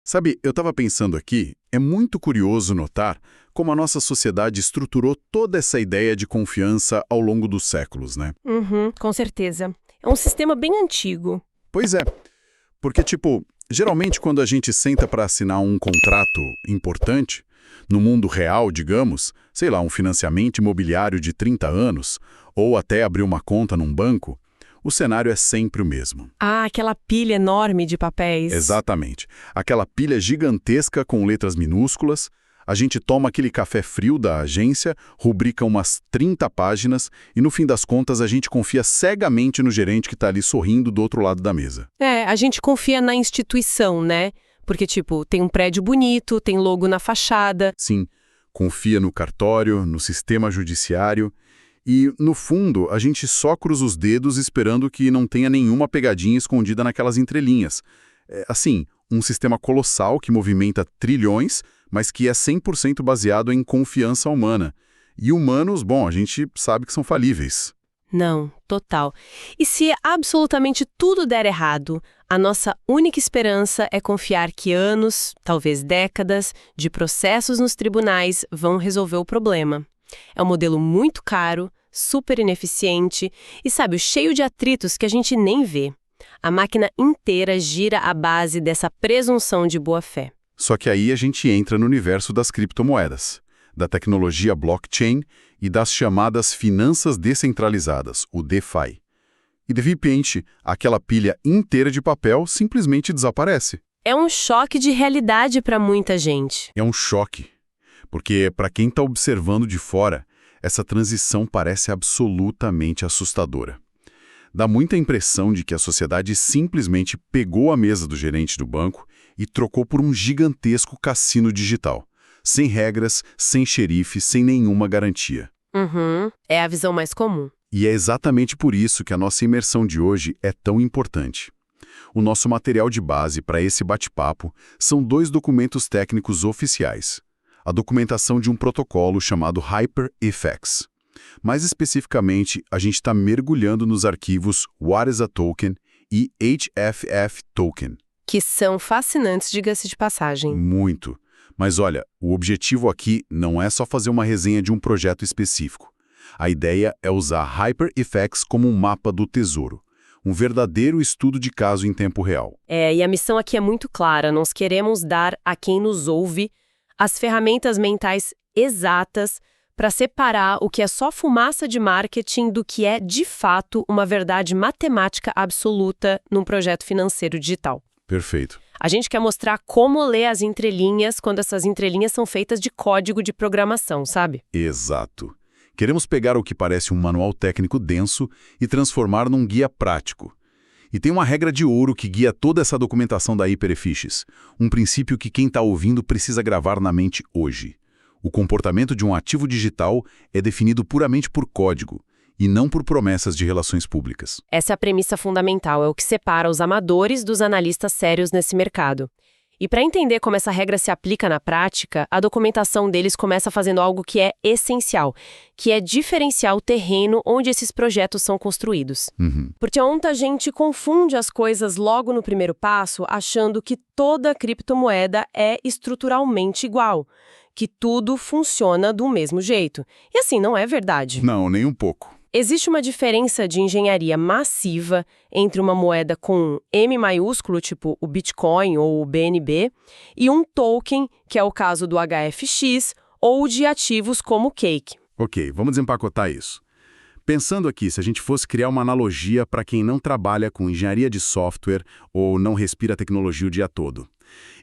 Sabe, eu estava pensando aqui, é muito curioso notar como a nossa sociedade estruturou toda essa ideia de confiança ao longo dos séculos, né? Uhum, com certeza. É um sistema bem antigo. Pois é, porque, geralmente quando a gente senta para assinar um contrato importante, no mundo real, digamos, sei lá, um financiamento imobiliário de 30 anos, ou até abrir uma conta num banco, o cenário é sempre o mesmo. Ah, aquela pilha enorme de papéis. Exatamente. Aquela pilha gigantesca com letras minúsculas, a gente toma aquele café frio da agência, rubrica umas 30 páginas e, no fim das contas, a gente confia cegamente no gerente que está ali sorrindo do outro lado da mesa. A gente confia na instituição, né? Porque, tem um prédio bonito, tem logo na fachada. Sim, confia no cartório, no sistema judiciário. E, no fundo, a gente só cruza os dedos esperando que não tenha nenhuma pegadinha escondida naquelas entrelinhas. Um sistema colossal que movimenta trilhões, mas que é 100% baseado em confiança humana. E humanos, bom, a gente sabe que são falíveis. Não, total. E se absolutamente tudo der errado, a nossa única esperança é confiar que anos, talvez décadas, de processos nos tribunais vão resolver o problema. É um modelo muito caro, super ineficiente e, cheio de atritos que a gente nem vê. A máquina inteira gira à base dessa presunção de boa-fé. Só que aí a gente entra no universo das criptomoedas, da tecnologia blockchain e das chamadas finanças descentralizadas, o DeFi. E de repente, aquela pilha inteira de papel simplesmente desaparece. É um choque de realidade para muita gente. É um choque. Porque, para quem está observando de fora, essa transição parece absolutamente assustadora. Dá muita impressão de que a sociedade simplesmente pegou a mesa do gerente do banco e trocou por um gigantesco cassino digital. Sem regras, sem xerife, sem nenhuma garantia. É a visão mais comum. E é exatamente por isso que a nossa imersão de hoje é tão importante. O nosso material de base para esse bate-papo são 2 documentos técnicos oficiais. A documentação de um protocolo chamado HyperEFX. Mais especificamente, a gente está mergulhando nos arquivos What is a Token e HFF Token. Que são fascinantes, diga-se de passagem. Muito. Mas olha, o objetivo aqui não é só fazer uma resenha de um projeto específico. A ideia é usar HyperEFX como um mapa do tesouro. Um verdadeiro estudo de caso em tempo real. E a missão aqui é muito clara. Nós queremos dar a quem nos ouve as ferramentas mentais exatas para separar o que é só fumaça de marketing do que é, de fato, uma verdade matemática absoluta num projeto financeiro digital. Perfeito. A gente quer mostrar como ler as entrelinhas quando essas entrelinhas são feitas de código de programação, sabe? Exato. Queremos pegar o que parece um manual técnico denso e transformar num guia prático. E tem uma regra de ouro que guia toda essa documentação da HyperEFX, um princípio que quem está ouvindo precisa gravar na mente hoje. O comportamento de um ativo digital é definido puramente por código, e não por promessas de relações públicas. Essa é a premissa fundamental, é o que separa os amadores dos analistas sérios nesse mercado. E para entender como essa regra se aplica na prática, a documentação deles começa fazendo algo que é essencial, que é diferenciar o terreno onde esses projetos são construídos. Porque ontem a gente confunde as coisas logo no primeiro passo, achando que toda criptomoeda é estruturalmente igual, que tudo funciona do mesmo jeito. E assim, não é verdade. Não, nem um pouco. Existe uma diferença de engenharia massiva entre uma moeda com M maiúsculo, tipo o Bitcoin ou o BNB, e um token, que é o caso do HFX, ou de ativos como o Cake. Ok, vamos desempacotar isso. Pensando aqui, se a gente fosse criar uma analogia para quem não trabalha com engenharia de software ou não respira tecnologia o dia todo.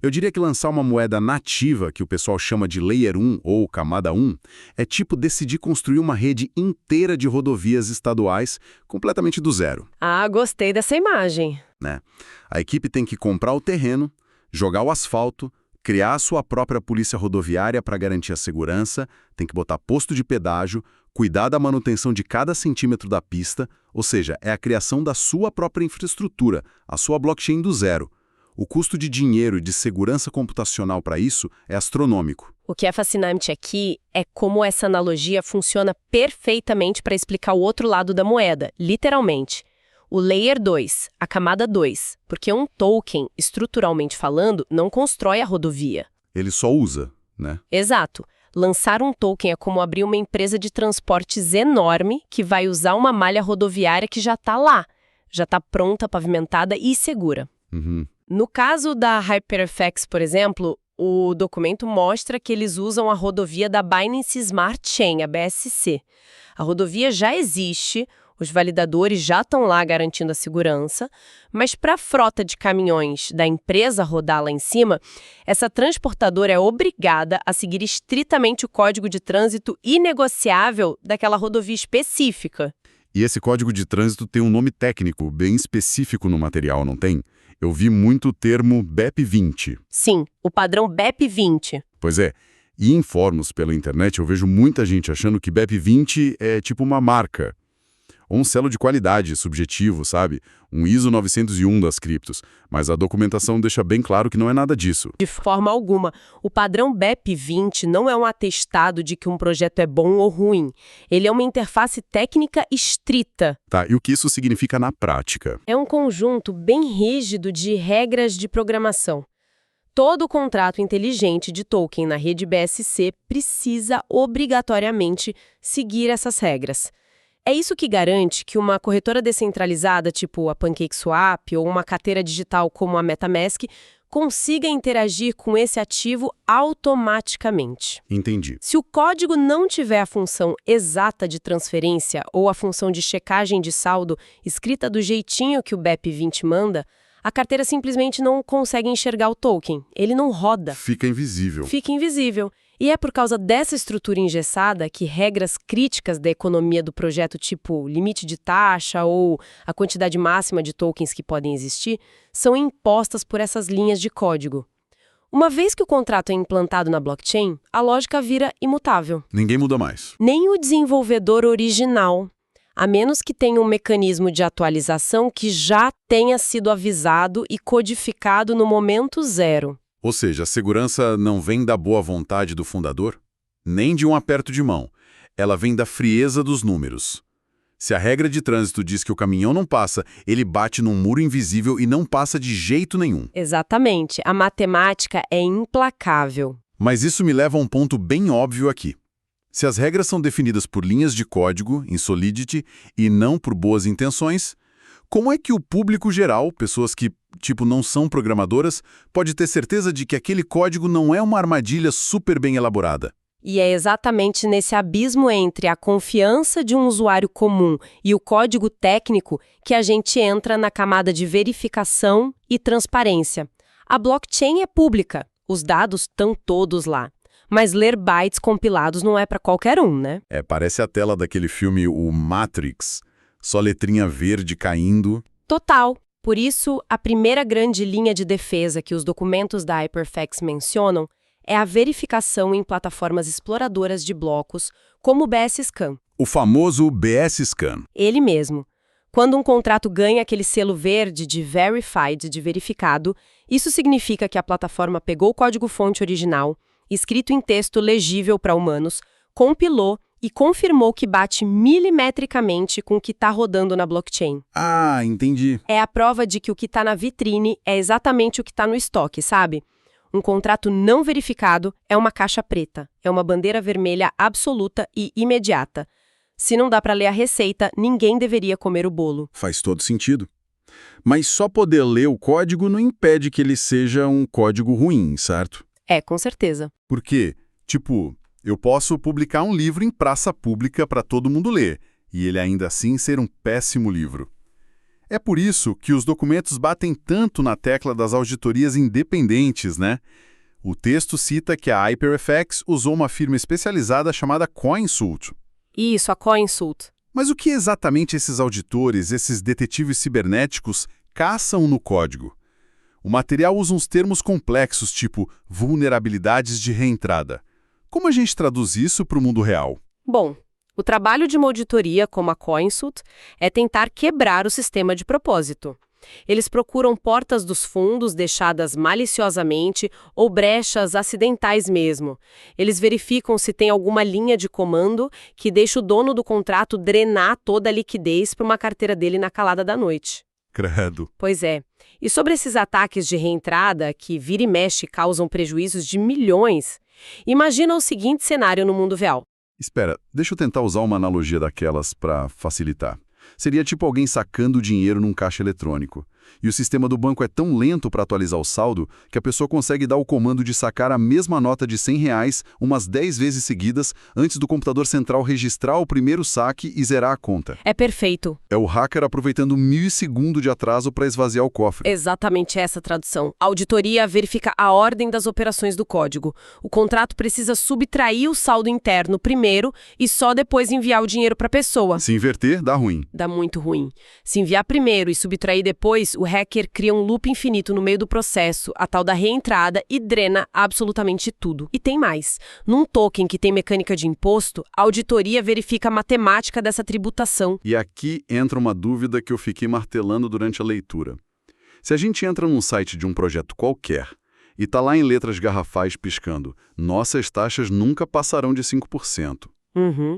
Eu diria que lançar uma moeda nativa, que o pessoal chama de Layer 1 ou Camada 1, é tipo decidir construir uma rede inteira de rodovias estaduais completamente do zero. Ah, gostei dessa imagem. Né? A equipe tem que comprar o terreno, jogar o asfalto, criar a sua própria polícia rodoviária para garantir a segurança, tem que botar posto de pedágio, cuidar da manutenção de cada centímetro da pista, ou seja, é a criação da sua própria infraestrutura, a sua blockchain do zero. O custo de dinheiro e de segurança computacional para isso é astronômico. O que é fascinante aqui é como essa analogia funciona perfeitamente para explicar o outro lado da moeda, literalmente. o Layer 2, a camada 2, porque um token, estruturalmente falando, não constrói a rodovia. Ele só usa, né? Exato. Lançar um token é como abrir uma empresa de transportes enorme que vai usar uma malha rodoviária que já está lá, já está pronta, pavimentada e segura. Uhum. No caso da HyperFX, por exemplo, o documento mostra que eles usam a rodovia da Binance Smart Chain, a BSC. A rodovia já existe, os validadores já estão lá garantindo a segurança, mas para a frota de caminhões da empresa rodar lá em cima, essa transportadora é obrigada a seguir estritamente o código de trânsito inegociável daquela rodovia específica. E esse código de trânsito tem um nome técnico bem específico no material, não tem? Eu vi muito o termo BEP20. Sim, o padrão BEP20. Pois é. E em fóruns pela internet eu vejo muita gente achando que BEP20 é tipo uma marca. Ou um selo de qualidade subjetivo, sabe? Um ISO 901 das criptos. Mas a documentação deixa bem claro que não é nada disso. De forma alguma. O padrão BEP20 não é um atestado de que um projeto é bom ou ruim. Ele é uma interface técnica estrita. Tá, e o que isso significa na prática? É um conjunto bem rígido de regras de programação. Todo contrato inteligente de token na rede BSC precisa obrigatoriamente seguir essas regras. É isso que garante que uma corretora descentralizada, tipo a PancakeSwap, ou uma carteira digital como a MetaMask, consiga interagir com esse ativo automaticamente. Entendi. Se o código não tiver a função exata de transferência ou a função de checagem de saldo escrita do jeitinho que o BEP20 manda, a carteira simplesmente não consegue enxergar o token. Ele não roda. Fica invisível. Fica invisível. E é por causa dessa estrutura engessada que regras críticas da economia do projeto, tipo limite de taxa ou a quantidade máxima de tokens que podem existir, são impostas por essas linhas de código. Uma vez que o contrato é implantado na blockchain, a lógica vira imutável. Ninguém muda mais. Nem o desenvolvedor original, a menos que tenha um mecanismo de atualização que já tenha sido avisado e codificado no momento zero. Ou seja, a segurança não vem da boa vontade do fundador, nem de um aperto de mão. Ela vem da frieza dos números. Se a regra de trânsito diz que o caminhão não passa, ele bate num muro invisível e não passa de jeito nenhum. Exatamente. A matemática é implacável. Mas isso me leva a um ponto bem óbvio aqui. Se as regras são definidas por linhas de código, em Solidity, e não por boas intenções, como é que o público geral, pessoas que, não são programadoras, pode ter certeza de que aquele código não é uma armadilha super bem elaborada? E é exatamente nesse abismo entre a confiança de um usuário comum e o código técnico que a gente entra na camada de verificação e transparência. A blockchain é pública, os dados estão todos lá. Mas ler bytes compilados não é para qualquer um, né? Parece a tela daquele filme O Matrix. Só letrinha verde caindo. Total. Por isso, a primeira grande linha de defesa que os documentos da HyperFX mencionam é a verificação em plataformas exploradoras de blocos, como o BSScan. O famoso BSScan. Ele mesmo. Quando um contrato ganha aquele selo verde de Verified, de verificado, isso significa que a plataforma pegou o código-fonte original, escrito em texto legível para humanos, compilou e confirmou que bate milimetricamente com o que está rodando na blockchain. Ah, entendi. É a prova de que o que está na vitrine é exatamente o que está no estoque, sabe? Um contrato não verificado é uma caixa preta, é uma bandeira vermelha absoluta e imediata. Se não dá para ler a receita, ninguém deveria comer o bolo. Faz todo sentido. Mas só poder ler o código não impede que ele seja um código ruim, certo? Com certeza. Por quê? Eu posso publicar um livro em praça pública para todo mundo ler, e ele ainda assim ser um péssimo livro. É por isso que os documentos batem tanto na tecla das auditorias independentes, né? O texto cita que a HyperFX usou uma firma especializada chamada CoinSult. Isso, a CoinSult. Mas o que exatamente esses auditores, esses detetives cibernéticos, caçam no código? O material usa uns termos complexos, tipo vulnerabilidades de reentrada. Como a gente traduz isso para o mundo real? Bom, o trabalho de uma auditoria como a CoinSult é tentar quebrar o sistema de propósito. Eles procuram portas dos fundos deixadas maliciosamente ou brechas acidentais mesmo. Eles verificam se tem alguma linha de comando que deixa o dono do contrato drenar toda a liquidez para uma carteira dele na calada da noite. Credo. Pois é. E sobre esses ataques de reentrada que vira e mexe causam prejuízos de milhões, imagina o seguinte cenário no mundo real. Espera, deixa eu tentar usar uma analogia daquelas para facilitar. Seria tipo alguém sacando o dinheiro num caixa eletrônico. E o sistema do banco é tão lento para atualizar o saldo que a pessoa consegue dar o comando de sacar a mesma nota de R$ 100 umas 10 vezes seguidas antes do computador central registrar o primeiro saque e zerar a conta. É perfeito. É o hacker aproveitando 1 milissegundo de atraso para esvaziar o cofre. Exatamente essa tradução. A auditoria verifica a ordem das operações do código. O contrato precisa subtrair o saldo interno primeiro e só depois enviar o dinheiro para a pessoa. Se inverter, dá ruim. Dá muito ruim. Se enviar primeiro e subtrair depois, o hacker cria um loop infinito no meio do processo, a tal da reentrada, e drena absolutamente tudo. E tem mais. Num token que tem mecânica de imposto, a auditoria verifica a matemática dessa tributação. E aqui entra uma dúvida que eu fiquei martelando durante a leitura. Se a gente entra num site de um projeto qualquer e tá lá em letras garrafais piscando, nossas taxas nunca passarão de 5%.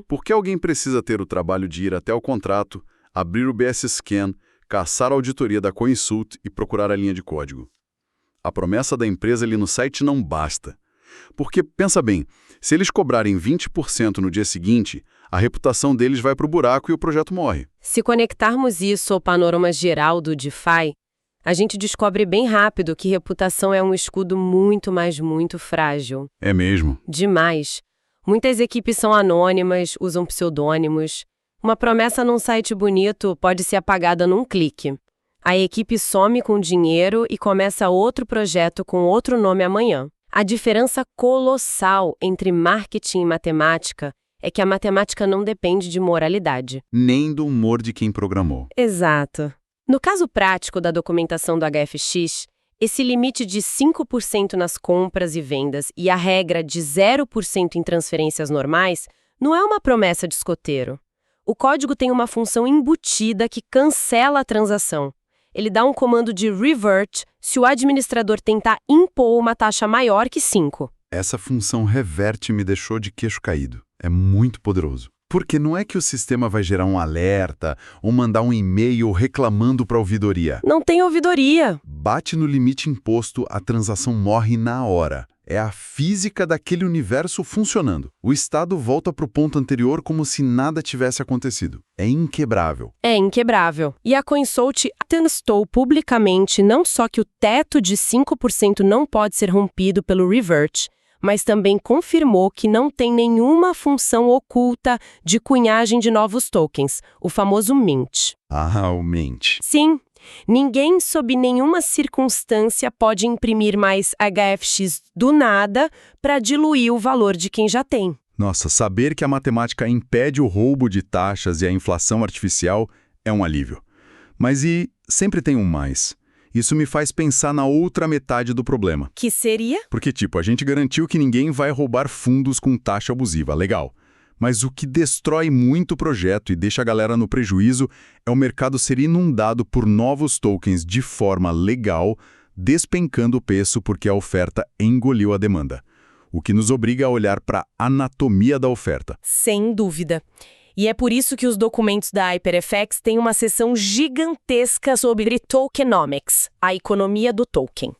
Por que alguém precisa ter o trabalho de ir até o contrato, abrir o BS Scan, caçar a auditoria da Coinsult e procurar a linha de código? A promessa da empresa ali no site não basta. Porque, pensa bem, se eles cobrarem 20% no dia seguinte, a reputação deles vai para o buraco e o projeto morre. Se conectarmos isso ao panorama geral do DeFi, a gente descobre bem rápido que reputação é um escudo muito, mas muito frágil. É mesmo. Demais. Muitas equipes são anônimas, usam pseudônimos. Uma promessa num site bonito pode ser apagada num clique. A equipe some com dinheiro e começa outro projeto com outro nome amanhã. A diferença colossal entre marketing e matemática é que a matemática não depende de moralidade. Nem do humor de quem programou. Exato. No caso prático da documentação do HFX, esse limite de 5% nas compras e vendas e a regra de 0% em transferências normais não é uma promessa de escoteiro. O código tem uma função embutida que cancela a transação. Ele dá um comando de revert se o administrador tentar impor uma taxa maior que 5. Essa função revert me deixou de queixo caído. É muito poderoso. Porque não é que o sistema vai gerar um alerta ou mandar um e-mail reclamando para a ouvidoria. Não tem ouvidoria. Bate no limite imposto, a transação morre na hora. É a física daquele universo funcionando. O Estado volta para o ponto anterior como se nada tivesse acontecido. É inquebrável. É inquebrável. E a Coinsult atestou publicamente não só que o teto de 5% não pode ser rompido pelo revert, mas também confirmou que não tem nenhuma função oculta de cunhagem de novos tokens, o famoso mint. Ah, o mint. Sim. Ninguém, sob nenhuma circunstância, pode imprimir mais HFX do nada para diluir o valor de quem já tem. Nossa, saber que a matemática impede o roubo de taxas e a inflação artificial é um alívio. Mas e sempre tem um mais. Isso me faz pensar na outra metade do problema. Que seria? Porque, a gente garantiu que ninguém vai roubar fundos com taxa abusiva, legal. Mas o que destrói muito o projeto e deixa a galera no prejuízo é o mercado ser inundado por novos tokens de forma legal, despencando o preço porque a oferta engoliu a demanda. O que nos obriga a olhar para a anatomia da oferta. Sem dúvida. E é por isso que os documentos da HyperFX têm uma seção gigantesca sobre tokenomics, a economia do token.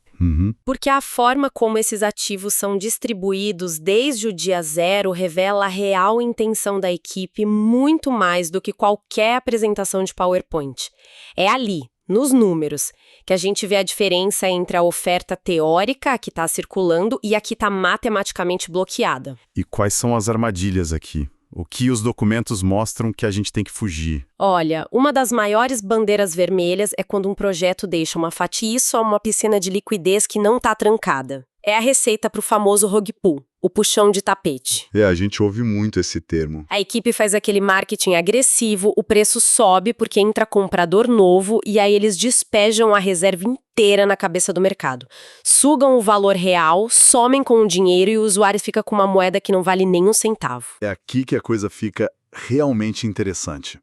Porque a forma como esses ativos são distribuídos desde o dia zero revela a real intenção da equipe muito mais do que qualquer apresentação de PowerPoint. É ali, nos números, que a gente vê a diferença entre a oferta teórica que está circulando e a que está matematicamente bloqueada. E quais são as armadilhas aqui? O que os documentos mostram que a gente tem que fugir? Olha, uma das maiores bandeiras vermelhas é quando um projeto deixa uma fatiça ou uma piscina de liquidez que não está trancada. É a receita para o famoso rug pull, o puxão de tapete. A gente ouve muito esse termo. A equipe faz aquele marketing agressivo, o preço sobe porque entra comprador novo e aí eles despejam a reserva inteira na cabeça do mercado. Sugam o valor real, somem com o dinheiro e o usuário fica com uma moeda que não vale nem um centavo. É aqui que a coisa fica realmente interessante.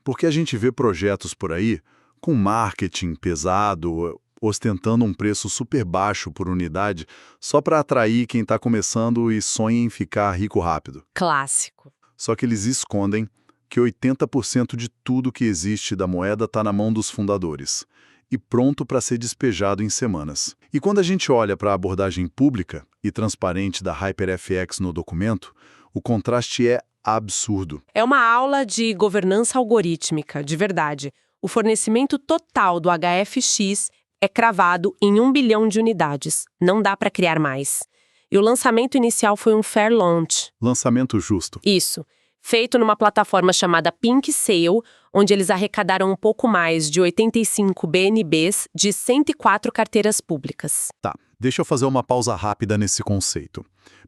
Porque a gente vê projetos por aí com marketing pesado, ostentando um preço super baixo por unidade, só para atrair quem está começando e sonha em ficar rico rápido. Clássico. Só que eles escondem que 80% de tudo que existe da moeda está na mão dos fundadores e pronto para ser despejado em semanas. E quando a gente olha para a abordagem pública e transparente da HyperFX no documento, o contraste é absurdo. É uma aula de governança algorítmica, de verdade. O fornecimento total do HFX é cravado em 1 bilhão de unidades. Não dá para criar mais. E o lançamento inicial foi um fair launch. Lançamento justo. Isso. Feito numa plataforma chamada Pink Sale, onde eles arrecadaram um pouco mais de 85 BNBs de 104 carteiras públicas. Tá, deixa eu fazer uma pausa rápida nesse conceito.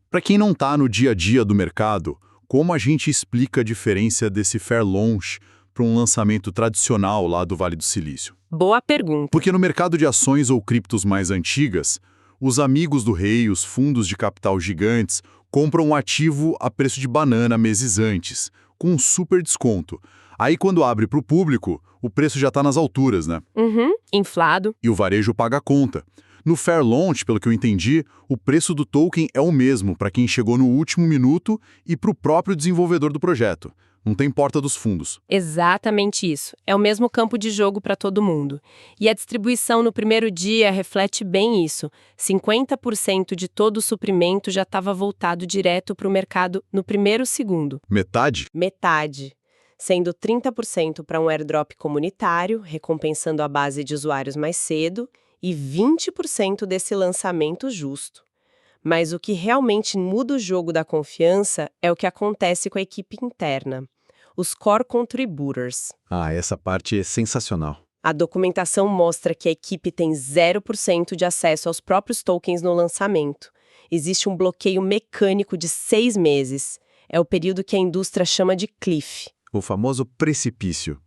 Para quem não está no dia a dia do mercado, como a gente explica a diferença desse fair launch para um lançamento tradicional lá do Vale do Silício? Boa pergunta. Porque no mercado de ações ou criptos mais antigas, os amigos do rei, os fundos de capital gigantes, compram um ativo a preço de banana meses antes, com um super desconto. Aí quando abre para o público, o preço já está nas alturas, né? Inflado. E o varejo paga a conta. No fair launch, pelo que eu entendi, o preço do token é o mesmo para quem chegou no último minuto e para o próprio desenvolvedor do projeto. Não tem porta dos fundos. Exatamente isso. É o mesmo campo de jogo para todo mundo. E a distribuição no primeiro dia reflete bem isso. 50% de todo o suprimento já estava voltado direto para o mercado no primeiro segundo. Metade? Metade. Sendo 30% para um airdrop comunitário, recompensando a base de usuários mais cedo, e 20% desse lançamento justo. Mas o que realmente muda o jogo da confiança é o que acontece com a equipe interna. Os Core Contributors. Ah, essa parte é sensacional. A documentação mostra que a equipe tem 0% de acesso aos próprios tokens no lançamento. Existe um bloqueio mecânico de 6 meses. É o período que a indústria chama de cliff. O famoso precipício.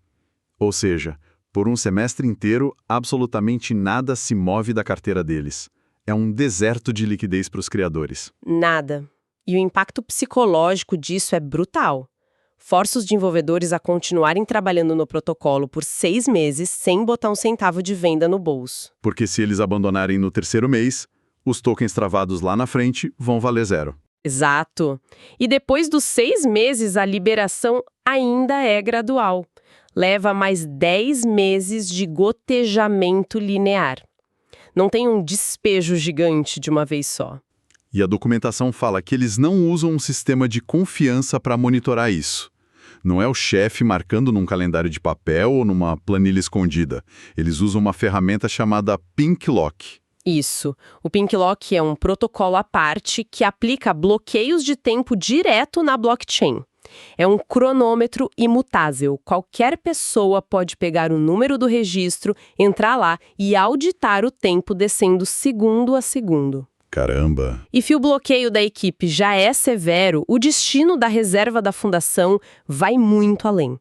Ou seja, por um semestre inteiro, absolutamente nada se move da carteira deles. É um deserto de liquidez para os criadores. Nada. E o impacto psicológico disso é brutal. Força os desenvolvedores a continuarem trabalhando no protocolo por 6 meses sem botar um centavo de venda no bolso. Porque se eles abandonarem no terceiro mês, os tokens travados lá na frente vão valer zero. Exato. E depois dos 6 meses, a liberação ainda é gradual. Leva mais 10 meses de gotejamento linear. Não tem um despejo gigante de uma vez só. E a documentação fala que eles não usam um sistema de confiança para monitorar isso. Não é o chefe marcando num calendário de papel ou numa planilha escondida. Eles usam uma ferramenta chamada Pink Lock. Isso. O Pink Lock é um protocolo à parte que aplica bloqueios de tempo direto na blockchain. É um cronômetro imutável. Qualquer pessoa pode pegar o número do registro, entrar lá e auditar o tempo descendo segundo a segundo. Caramba! E se o bloqueio da equipe já é severo, o destino da reserva da fundação vai muito além.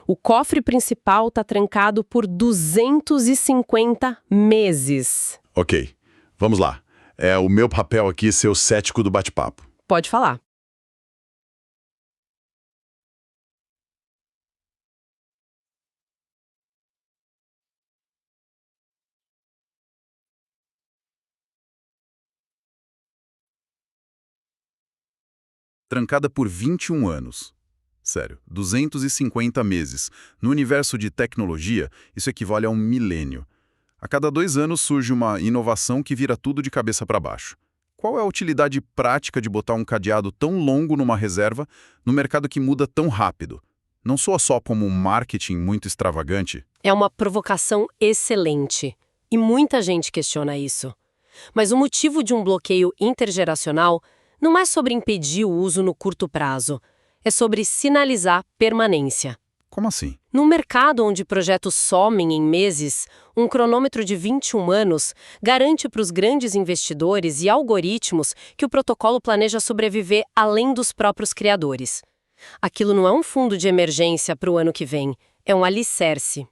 O cofre principal está trancado por 250 meses. Ok, vamos lá. É o meu papel aqui ser o cético do bate-papo. Pode falar. Trancada por 21 anos. Sério, 250 meses. No universo de tecnologia, isso equivale a um milênio. A cada 2 anos surge uma inovação que vira tudo de cabeça para baixo. Qual é a utilidade prática de botar um cadeado tão longo numa reserva no mercado que muda tão rápido? Não soa só como um marketing muito extravagante? É uma provocação excelente. E muita gente questiona isso. Mas o motivo de um bloqueio intergeracional não é sobre impedir o uso no curto prazo. É sobre sinalizar permanência. Como assim? Num mercado onde projetos somem em meses, um cronômetro de 21 anos garante para os grandes investidores e algoritmos que o protocolo planeja sobreviver além dos próprios criadores. Aquilo não é um fundo de emergência para o ano que vem, é um alicerce.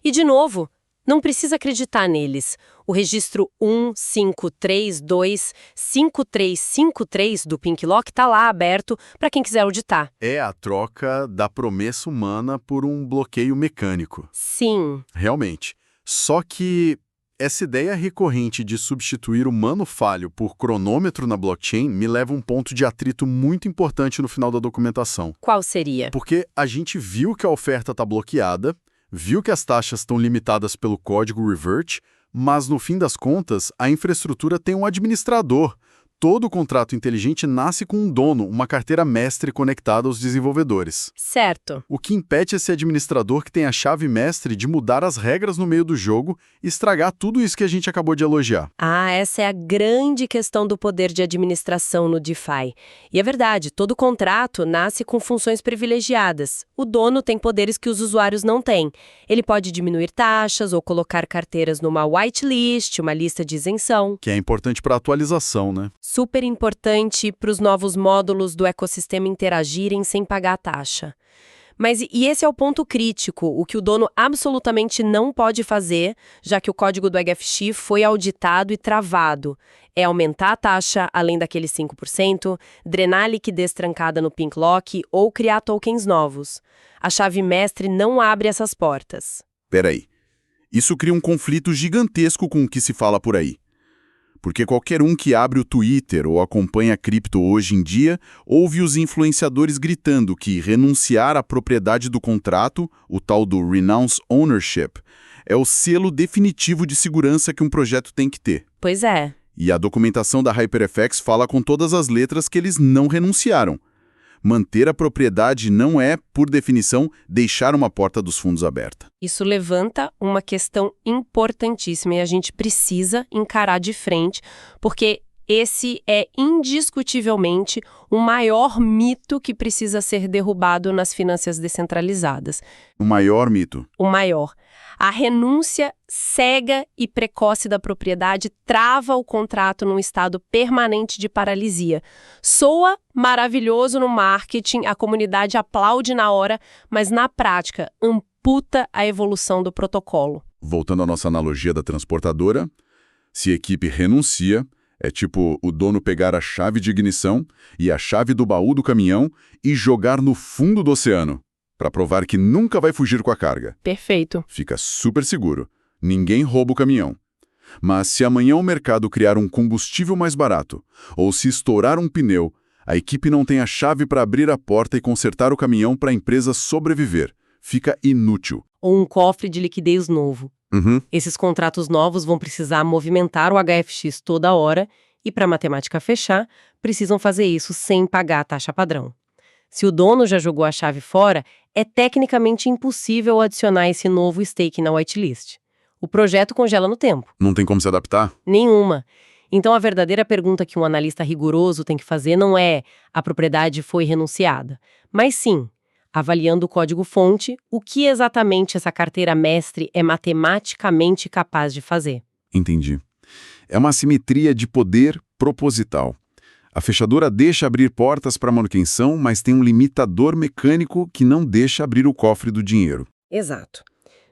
E, de novo, Não precisa acreditar neles. O registro 15325353 do Pink Lock está lá aberto para quem quiser auditar. É a troca da promessa humana por um bloqueio mecânico. Sim. Realmente. Só que essa ideia recorrente de substituir humano falho por cronômetro na blockchain me leva a um ponto de atrito muito importante no final da documentação. Qual seria? Porque a gente viu que a oferta está bloqueada, viu que as taxas estão limitadas pelo código revert, mas no fim das contas, a infraestrutura tem um administrador. Todo contrato inteligente nasce com um dono, uma carteira mestre conectada aos desenvolvedores. Certo. O que impede esse administrador que tem a chave mestre de mudar as regras no meio do jogo e estragar tudo isso que a gente acabou de elogiar. Ah, essa é a grande questão do poder de administração no DeFi. E é verdade, todo contrato nasce com funções privilegiadas. O dono tem poderes que os usuários não têm. Ele pode diminuir taxas ou colocar carteiras numa whitelist, uma lista de isenção. Que é importante para a atualização, né? Super importante para os novos módulos do ecossistema interagirem sem pagar a taxa. Mas e esse é o ponto crítico, o que o dono absolutamente não pode fazer, já que o código do HFX foi auditado e travado. É aumentar a taxa além daqueles 5%, drenar a liquidez trancada no Pink Lock ou criar tokens novos. A chave mestre não abre essas portas. Peraí. Isso cria um conflito gigantesco com o que se fala por aí. Porque qualquer um que abre o Twitter ou acompanha a cripto hoje em dia, ouve os influenciadores gritando que renunciar à propriedade do contrato, o tal do Renounce Ownership, é o selo definitivo de segurança que um projeto tem que ter. Pois é. E a documentação da HyperFX fala com todas as letras que eles não renunciaram. Manter a propriedade não é, por definição, deixar uma porta dos fundos aberta. Isso levanta uma questão importantíssima e a gente precisa encarar de frente, porque esse é indiscutivelmente o maior mito que precisa ser derrubado nas finanças descentralizadas. O maior mito. O maior. A renúncia cega e precoce da propriedade trava o contrato num estado permanente de paralisia. Soa maravilhoso no marketing, a comunidade aplaude na hora, mas na prática amputa a evolução do protocolo. Voltando à nossa analogia da transportadora, se a equipe renuncia, é tipo o dono pegar a chave de ignição e a chave do baú do caminhão e jogar no fundo do oceano, para provar que nunca vai fugir com a carga. Perfeito. Fica super seguro. Ninguém rouba o caminhão. Mas se amanhã o mercado criar um combustível mais barato, ou se estourar um pneu, a equipe não tem a chave para abrir a porta e consertar o caminhão para a empresa sobreviver. Fica inútil. Ou um cofre de liquidez novo. Uhum. Esses contratos novos vão precisar movimentar o HFX toda hora e, para a matemática fechar, precisam fazer isso sem pagar a taxa padrão. Se o dono já jogou a chave fora, é tecnicamente impossível adicionar esse novo stake na whitelist. O projeto congela no tempo. Não tem como se adaptar? Nenhuma. Então a verdadeira pergunta que um analista rigoroso tem que fazer não é a propriedade foi renunciada, mas sim, avaliando o código-fonte, o que exatamente essa carteira mestre é matematicamente capaz de fazer. Entendi. É uma assimetria de poder proposital. A fechadura deixa abrir portas para manutenção, mas tem um limitador mecânico que não deixa abrir o cofre do dinheiro. Exato.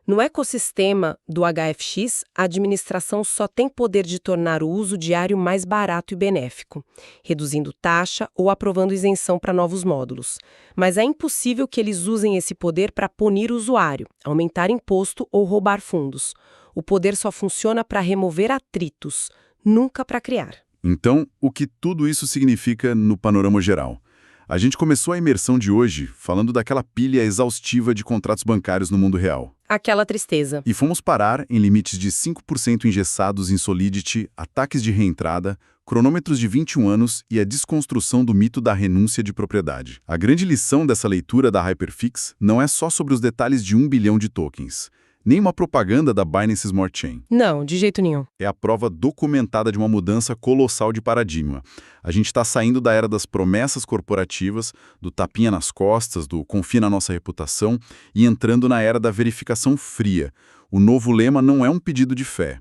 No ecossistema do HFX, a administração só tem poder de tornar o uso diário mais barato e benéfico, reduzindo taxa ou aprovando isenção para novos módulos. Mas é impossível que eles usem esse poder para punir o usuário, aumentar imposto ou roubar fundos. O poder só funciona para remover atritos, nunca para criar. Então, o que tudo isso significa no panorama geral? A gente começou a imersão de hoje falando daquela pilha exaustiva de contratos bancários no mundo real. Aquela tristeza. E fomos parar em limites de 5% engessados em Solidity, ataques de reentrada, cronômetros de 21 anos e a desconstrução do mito da renúncia de propriedade. A grande lição dessa leitura da HyperFX não é só sobre os detalhes de 1 bilhão de tokens, nem uma propaganda da Binance Smart Chain. Não, de jeito nenhum. É a prova documentada de uma mudança colossal de paradigma. A gente está saindo da era das promessas corporativas, do tapinha nas costas, do confia na nossa reputação, e entrando na era da verificação fria. O novo lema não é um pedido de fé.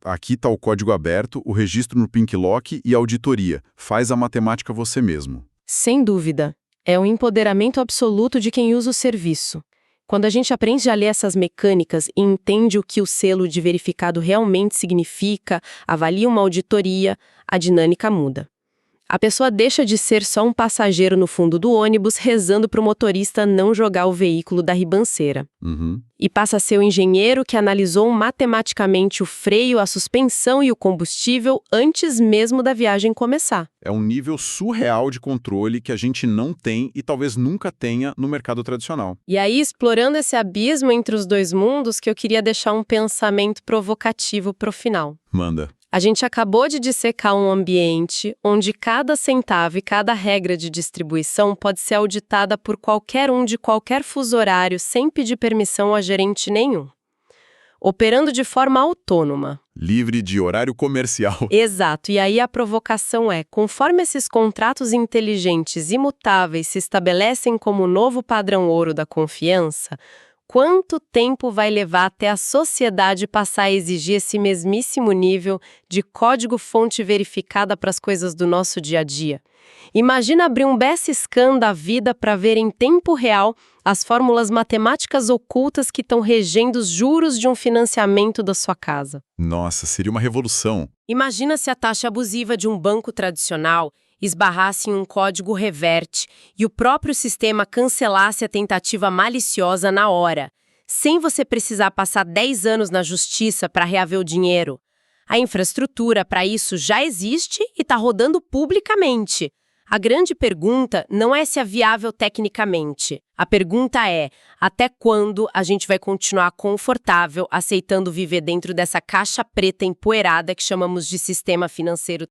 Aqui está o código aberto, o registro no Pink Lock e a auditoria. Faz a matemática você mesmo. Sem dúvida. É o empoderamento absoluto de quem usa o serviço. Quando a gente aprende a ler essas mecânicas e entende o que o selo de verificado realmente significa, avalia uma auditoria, a dinâmica muda. A pessoa deixa de ser só um passageiro no fundo do ônibus rezando para o motorista não jogar o veículo da ribanceira. E passa a ser o engenheiro que analisou matematicamente o freio, a suspensão e o combustível antes mesmo da viagem começar. É um nível surreal de controle que a gente não tem e talvez nunca tenha no mercado tradicional. E aí, explorando esse abismo entre os dois mundos, que eu queria deixar um pensamento provocativo para o final. Manda. A gente acabou de dissecar um ambiente onde cada centavo e cada regra de distribuição pode ser auditada por qualquer um de qualquer fuso horário sem pedir permissão a gerente nenhum. Operando de forma autônoma. Livre de horário comercial. Exato. E aí a provocação é, conforme esses contratos inteligentes imutáveis se estabelecem como o novo padrão ouro da confiança, quanto tempo vai levar até a sociedade passar a exigir esse mesmíssimo nível de código-fonte verificada para as coisas do nosso dia a dia? Imagina abrir um BS-Scan da vida para ver em tempo real as fórmulas matemáticas ocultas que estão regendo os juros de um financiamento da sua casa. Nossa, seria uma revolução. Imagina se a taxa abusiva de um banco tradicional esbarrasse em um código reverte e o próprio sistema cancelasse a tentativa maliciosa na hora, sem você precisar passar 10 anos na justiça para reaver o dinheiro. A infraestrutura para isso já existe e está rodando publicamente. A grande pergunta não é se é viável tecnicamente. A pergunta é, até quando a gente vai continuar confortável aceitando viver dentro dessa caixa preta empoeirada que chamamos de sistema financeiro